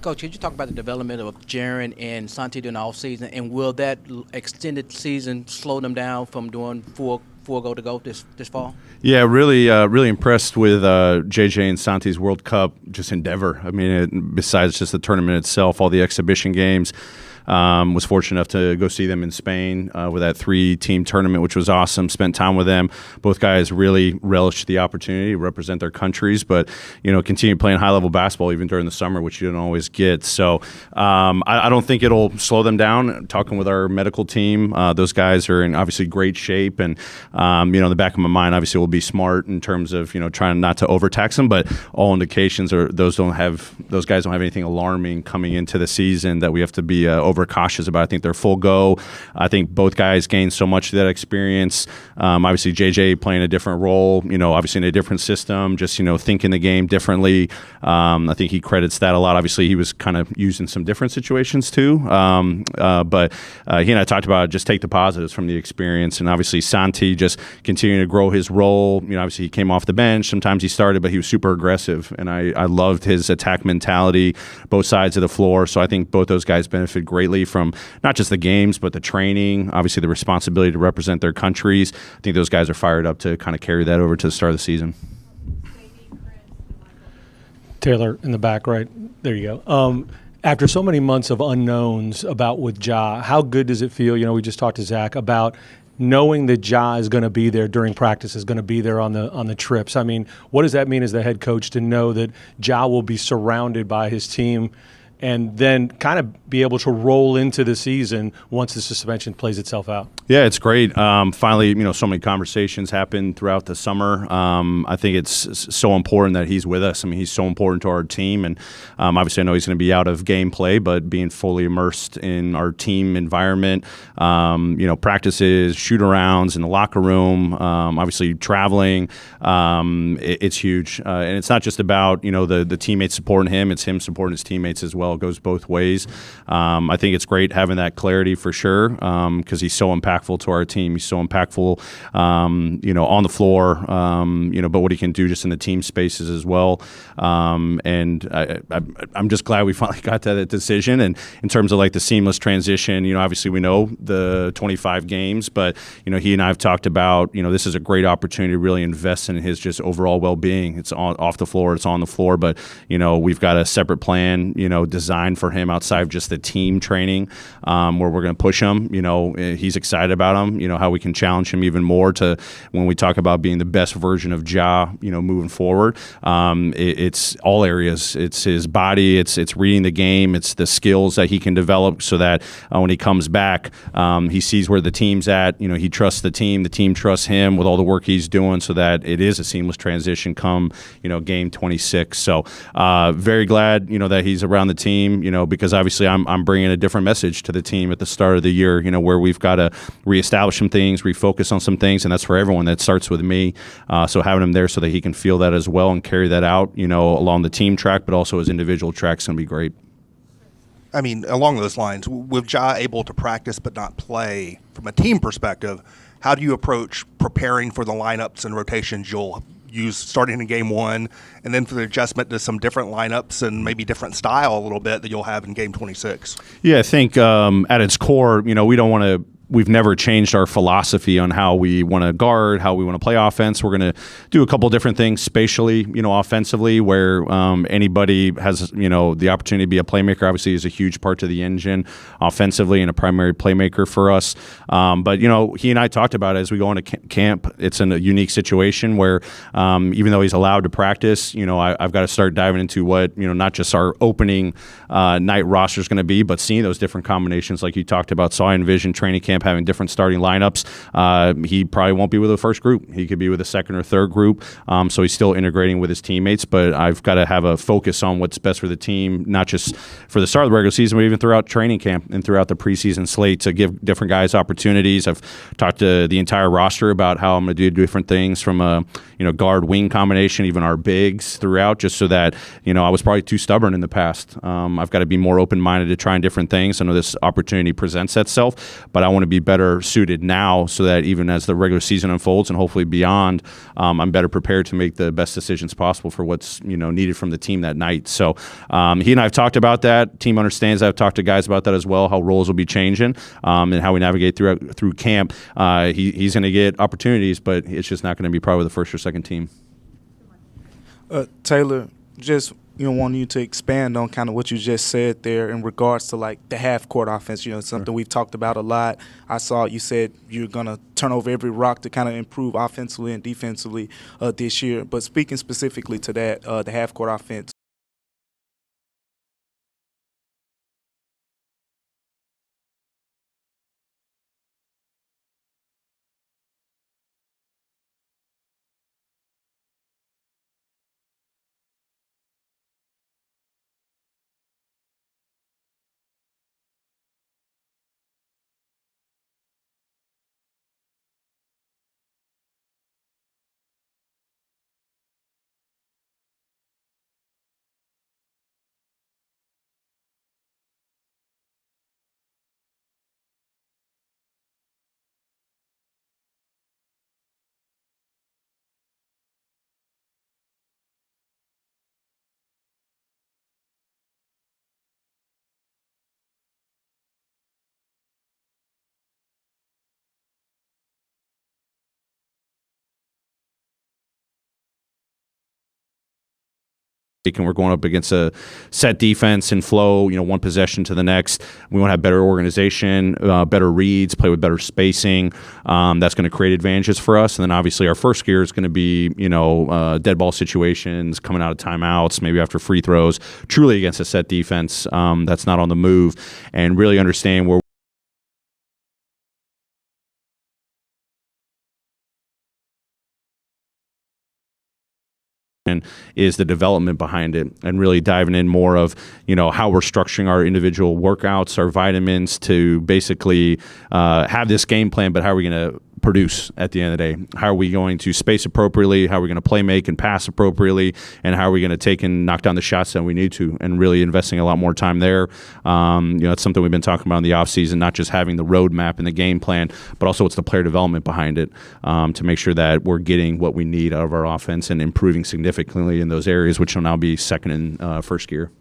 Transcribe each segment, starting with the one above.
Coach, could you talk about the development of Jaron and Santi during the offseason, and will that extended season slow them down from doing full go this fall? Yeah, really impressed with JJ and Santi's World Cup just endeavor. I mean, besides just the tournament itself, all the exhibition games. Was fortunate enough to go see them in Spain with that 3-team tournament, which was awesome. Spent time with them. Both guys really relished the opportunity to represent their countries, but continue playing high-level basketball even during the summer, which you don't always get. So I don't think it'll slow them down. Talking with our medical team, those guys are in obviously great shape, and in the back of my mind, obviously we'll be smart in terms of trying not to overtax them. But all indications are those guys don't have anything alarming coming into the season that we have to be cautious about. I think they're full go. I think both guys gained so much of that experience. Obviously, JJ playing a different role, obviously in a different system, just, thinking the game differently. I think he credits that a lot. Obviously, he was kind of used in some different situations too. But he and I talked about just take the positives from the experience. And obviously, Santi just continuing to grow his role. Obviously, he came off the bench. Sometimes he started, but he was super aggressive. And I loved his attack mentality, both sides of the floor. So I think both those guys benefit greatly from not just the games, but the training, obviously the responsibility to represent their countries. I think those guys are fired up to kind of carry that over to the start of the season. Taylor in the back, right? There you go. After so many months of unknowns about with Ja, how good does it feel? We just talked to Zach about knowing that Ja is going to be there during practice, is going to be there on the trips. I mean, what does that mean as the head coach to know that Ja will be surrounded by his team and then kind of be able to roll into the season once the suspension plays itself out? Yeah, it's great. Finally, so many conversations happened throughout the summer. I think it's so important that he's with us. I mean, he's so important to our team. And obviously, I know he's going to be out of gameplay, but being fully immersed in our team environment, practices, shoot-arounds in the locker room, obviously traveling, it's huge. And it's not just about, the teammates supporting him. It's him supporting his teammates as well. It goes both ways. I think it's great having that clarity for sure because he's so impactful to our team. He's so impactful, on the floor, but what he can do just in the team spaces as well. And I'm just glad we finally got to that decision. And in terms of like the seamless transition, obviously we know the 25 games, but, he and I have talked about, this is a great opportunity to really invest in his just overall well-being. It's off the floor, it's on the floor, but, we've got a separate plan, designed for him outside of just the team training, where we're going to push him. He's excited about him, how we can challenge him even more to when we talk about being the best version of Ja, moving forward. It's all areas. It's his body. It's reading the game. It's the skills that he can develop so that when he comes back, he sees where the team's at. He trusts the team trusts him with all the work he's doing so that it is a seamless transition come, game 26. So very glad, that he's around the team, because obviously I'm bringing a different message to the team at the start of the year, where we've got to reestablish some things, refocus on some things, and that's for everyone. That starts with me. So having him there so that he can feel that as well and carry that out, along the team track, but also his individual track is going to be great. I mean, along those lines, with Ja able to practice but not play, from a team perspective, how do you approach preparing for the lineups and rotations you'll use starting in game one, and then for the adjustment to some different lineups and maybe different style a little bit that you'll have in game 26? Yeah, I think at its core, we don't want to we've never changed our philosophy on how we want to guard, how we want to play offense. We're going to do a couple different things spatially, offensively, where anybody has, the opportunity to be a playmaker. Obviously, is a huge part to the engine offensively and a primary playmaker for us. But he and I talked about it as we go into camp. It's in a unique situation where even though he's allowed to practice, I've got to start diving into what not just our opening night roster is going to be, but seeing those different combinations like you talked about. So I envision training camp having different starting lineups. He probably won't be with the first group. He could be with the second or third group. So he's still integrating with his teammates, but I've got to have a focus on what's best for the team, not just for the start of the regular season, but even throughout training camp and throughout the preseason slate to give different guys opportunities. I've talked to the entire roster about how I'm going to do different things from a guard wing combination, even our bigs throughout, just so that I was probably too stubborn in the past. I've got to be more open-minded to trying different things. I know this opportunity presents itself, but I want to to be better suited now so that even as the regular season unfolds and hopefully beyond, I'm better prepared to make the best decisions possible for what's needed from the team that night. So he and I have talked about that. Team understands. I've talked to guys about that as well, how roles will be changing and how we navigate through camp. He's going to get opportunities, but it's just not going to be probably the first or second team. Taylor, just wanting you to expand on kind of what you just said there in regards to like the half-court offense. Something we've talked about a lot. I saw you said you're going to turn over every rock to kind of improve offensively and defensively this year. But speaking specifically to that, the half-court offense, And we're going up against a set defense and flow, one possession to the next. We want to have better organization, better reads, play with better spacing. That's going to create advantages for us. And then obviously our first gear is going to be, dead ball situations, coming out of timeouts, maybe after free throws, truly against a set defense that's not on the move, and really understand where is the development behind it, and really diving in more of how we're structuring our individual workouts, our vitamins, to basically have this game plan, but how are we going to produce at the end of the day? How are we going to space appropriately? How are we going to play, make, and pass appropriately? And how are we going to take and knock down the shots that we need to? And really investing a lot more time there. That's something we've been talking about in the offseason, not just having the roadmap and the game plan, but also what's the player development behind it, to make sure that we're getting what we need out of our offense and improving significantly in those areas, which will now be second and first gear.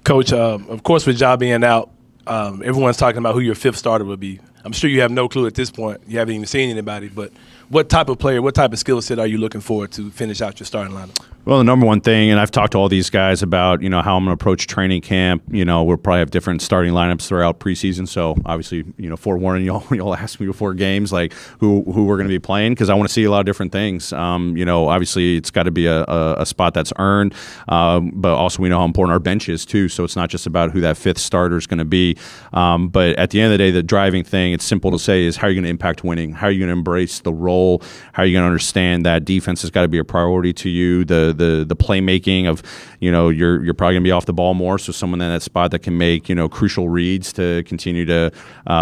Coach, of course, with Ja being out, everyone's talking about who your fifth starter would be. I'm sure you have no clue at this point. You haven't even seen anybody. But what type of player, what type of skill set are you looking for to finish out your starting lineup? Well, the number one thing, and I've talked to all these guys about, how I'm going to approach training camp. We'll probably have different starting lineups throughout preseason. So obviously, forewarning y'all ask me before games like who we're going to be playing, because I want to see a lot of different things. Obviously it's got to be a spot that's earned, but also we know how important our bench is too. So it's not just about who that fifth starter is going to be. But at the end of the day, the driving thing, it's simple to say, is how are you going to impact winning? How are you going to embrace the role? How are you going to understand that defense has got to be a priority to you? The playmaking of, you're probably going to be off the ball more, so someone in that spot that can make, crucial reads to continue to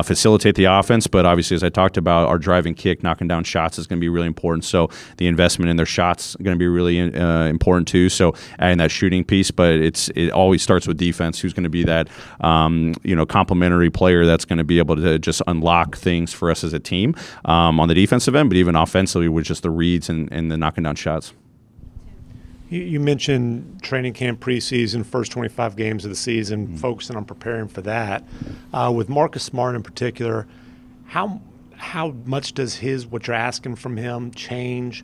facilitate the offense. But obviously, as I talked about, our driving kick, knocking down shots is going to be really important. So the investment in their shots is going to be really important too. So adding that shooting piece, but it always starts with defense. Who's going to be that, complementary player that's going to be able to just unlock things for us as a team on the defensive end, but even offensively with just the reads and the knocking down shots. You mentioned training camp preseason, first 25 games of the season, focusing on preparing for that. With Marcus Smart in particular, how much does what you're asking from him change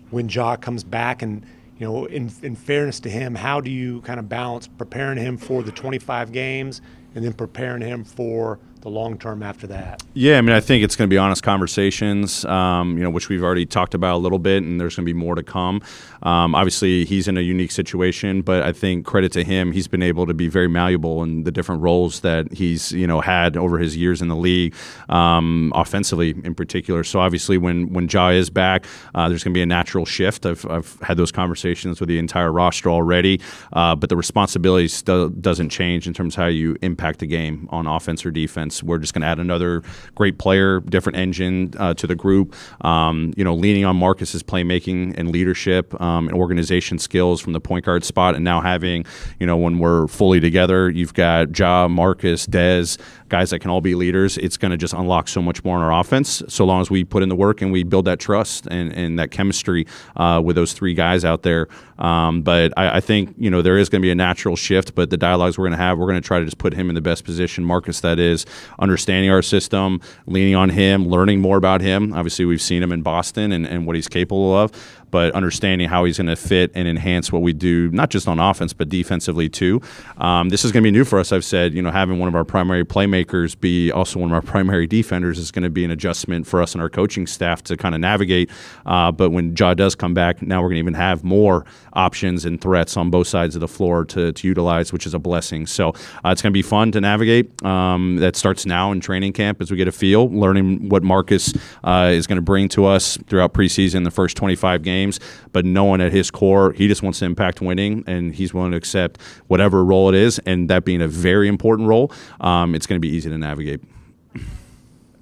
when Ja comes back? And, in fairness to him, how do you kind of balance preparing him for the 25 games and then preparing him for the long term after that? Yeah, I think it's going to be honest conversations, which we've already talked about a little bit, and there's going to be more to come. Obviously, he's in a unique situation, but I think credit to him, he's been able to be very malleable in the different roles that he's had over his years in the league, offensively in particular. So obviously, when Ja is back, there's going to be a natural shift. I've had those conversations with the entire roster already, but the responsibility still doesn't change in terms of how you impact the game on offense or defense. offense. We're just going to add another great player, different engine to the group. Leaning on Marcus's playmaking and leadership and organization skills from the point guard spot, and now having, when we're fully together, you've got Ja, Marcus, Dez, guys that can all be leaders. It's going to just unlock so much more in our offense, so long as we put in the work and we build that trust and that chemistry with those three guys out there. But I think, there is going to be a natural shift, but the dialogues we're going to have, we're going to try to just put him in the best position, Marcus that is, understanding our system, leaning on him, learning more about him. Obviously, we've seen him in Boston and what he's capable of, but understanding how he's going to fit and enhance what we do, not just on offense, but defensively too. This is going to be new for us. I've said, having one of our primary playmakers be also one of our primary defenders is going to be an adjustment for us and our coaching staff to kind of navigate. But when Ja does come back, now we're going to even have more options and threats on both sides of the floor to utilize, which is a blessing. So it's going to be fun to navigate. That starts now in training camp as we get a feel, learning what Marcus is going to bring to us throughout preseason, the first 25 games, but knowing at his core, he just wants to impact winning, and he's willing to accept whatever role it is, and that being a very important role, it's going to be easy to navigate.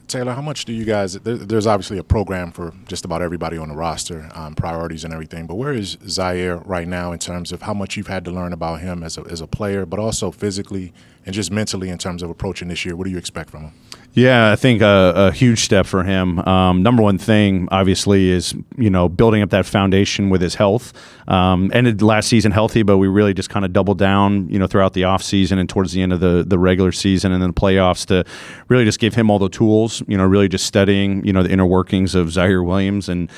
Taylor, how much do you guys – there's obviously a program for just about everybody on the roster, priorities and everything, but where is Zaire right now in terms of how much you've had to learn about him as a player, but also physically and just mentally in terms of approaching this year? What do you expect from him? Yeah, I think a huge step for him. Number one thing, obviously, is building up that foundation with his health. Ended last season healthy, but we really just kind of doubled down, throughout the offseason and towards the end of the regular season and then the playoffs to really just give him all the tools. Really just studying, the inner workings of Zaire Williams and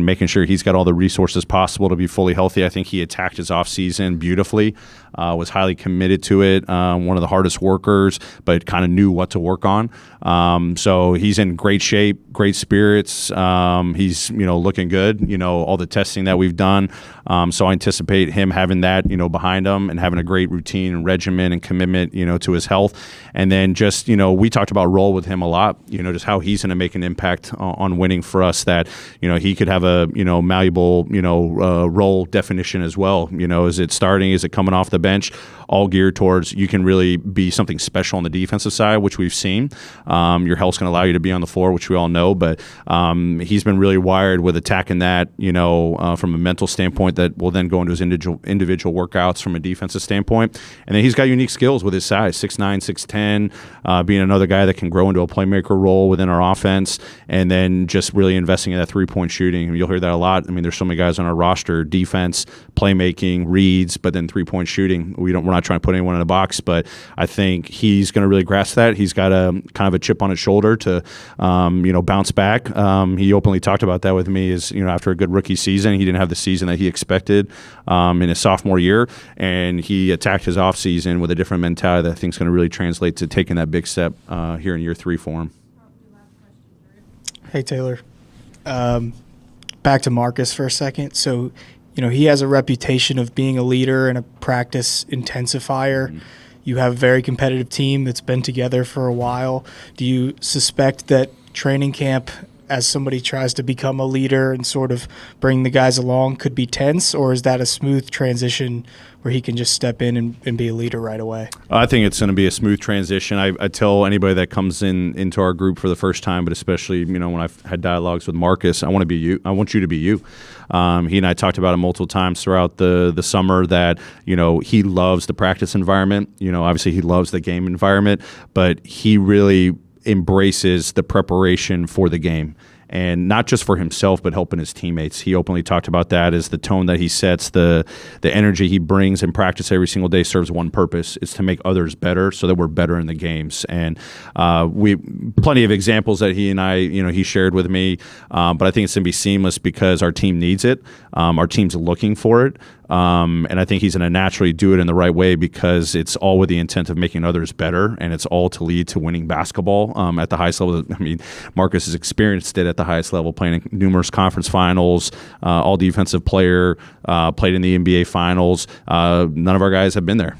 making sure he's got all the resources possible to be fully healthy. I think he attacked his offseason beautifully. Was highly committed to it. One of the hardest workers, but kind of knew what to work on. So he's in great shape, great spirits. He's looking good. All the testing that we've done. So I anticipate him having that behind him and having a great routine and regimen and commitment to his health. And then just we talked about role with him a lot. Just how he's going to make an impact on winning for us. That he could have a malleable role definition as well. Is it starting? Is it coming off the bench? All geared towards you can really be something special on the defensive side, which we've seen. Your health's going to allow you to be on the floor, which we all know. But he's been really wired with attacking that, from a mental standpoint that will then go into his individual workouts from a defensive standpoint. And then he's got unique skills with his size, 6'9", 6'10", being another guy that can grow into a playmaker role within our offense, and then just really investing in that three-point shooting. You'll hear that a lot. There's so many guys on our roster, defense, playmaking, reads, but then three-point shooting. We're not trying to put anyone in a box, but I think he's going to really grasp that. He's got a kind of a chip on his shoulder to, bounce back. He openly talked about that with me. Is after a good rookie season, he didn't have the season that he expected in his sophomore year, and he attacked his offseason with a different mentality that I think is going to really translate to taking that big step here in year 3 for him. Hey Taylor, back to Marcus for a second. So, he has a reputation of being a leader and a practice intensifier. Mm-hmm. You have a very competitive team that's been together for a while. Do you suspect that training camp, as somebody tries to become a leader and sort of bring the guys along, could be tense, or is that a smooth transition where he can just step in and be a leader right away? I think it's going to be a smooth transition. I tell anybody that comes into our group for the first time, but especially when I've had dialogues with Marcus, I want to be you. I want you to be you. He and I talked about it multiple times throughout the summer that he loves the practice environment. Obviously he loves the game environment, but he really embraces the preparation for the game. And not just for himself, but helping his teammates. He openly talked about that as the tone that he sets, the energy he brings in practice every single day serves one purpose. It's to make others better so that we're better in the games. And we plenty of examples that he and I, he shared with me. But I think it's going to be seamless because our team needs it. Our team's looking for it. And I think he's going to naturally do it in the right way because it's all with the intent of making others better, and it's all to lead to winning basketball at the highest level. Marcus has experienced it at the highest level, playing in numerous conference finals, all defensive player, played in the NBA finals. None of our guys have been there,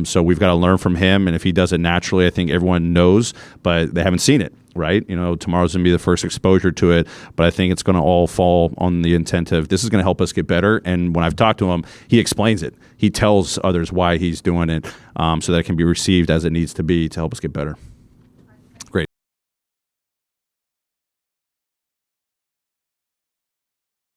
so we've got to learn from him, and if he does it naturally, I think everyone knows, but they haven't seen it. Right? Tomorrow's going to be the first exposure to it, but I think it's going to all fall on the intent of this is going to help us get better. And when I've talked to him, he explains it. He tells others why he's doing it so that it can be received as it needs to be to help us get better.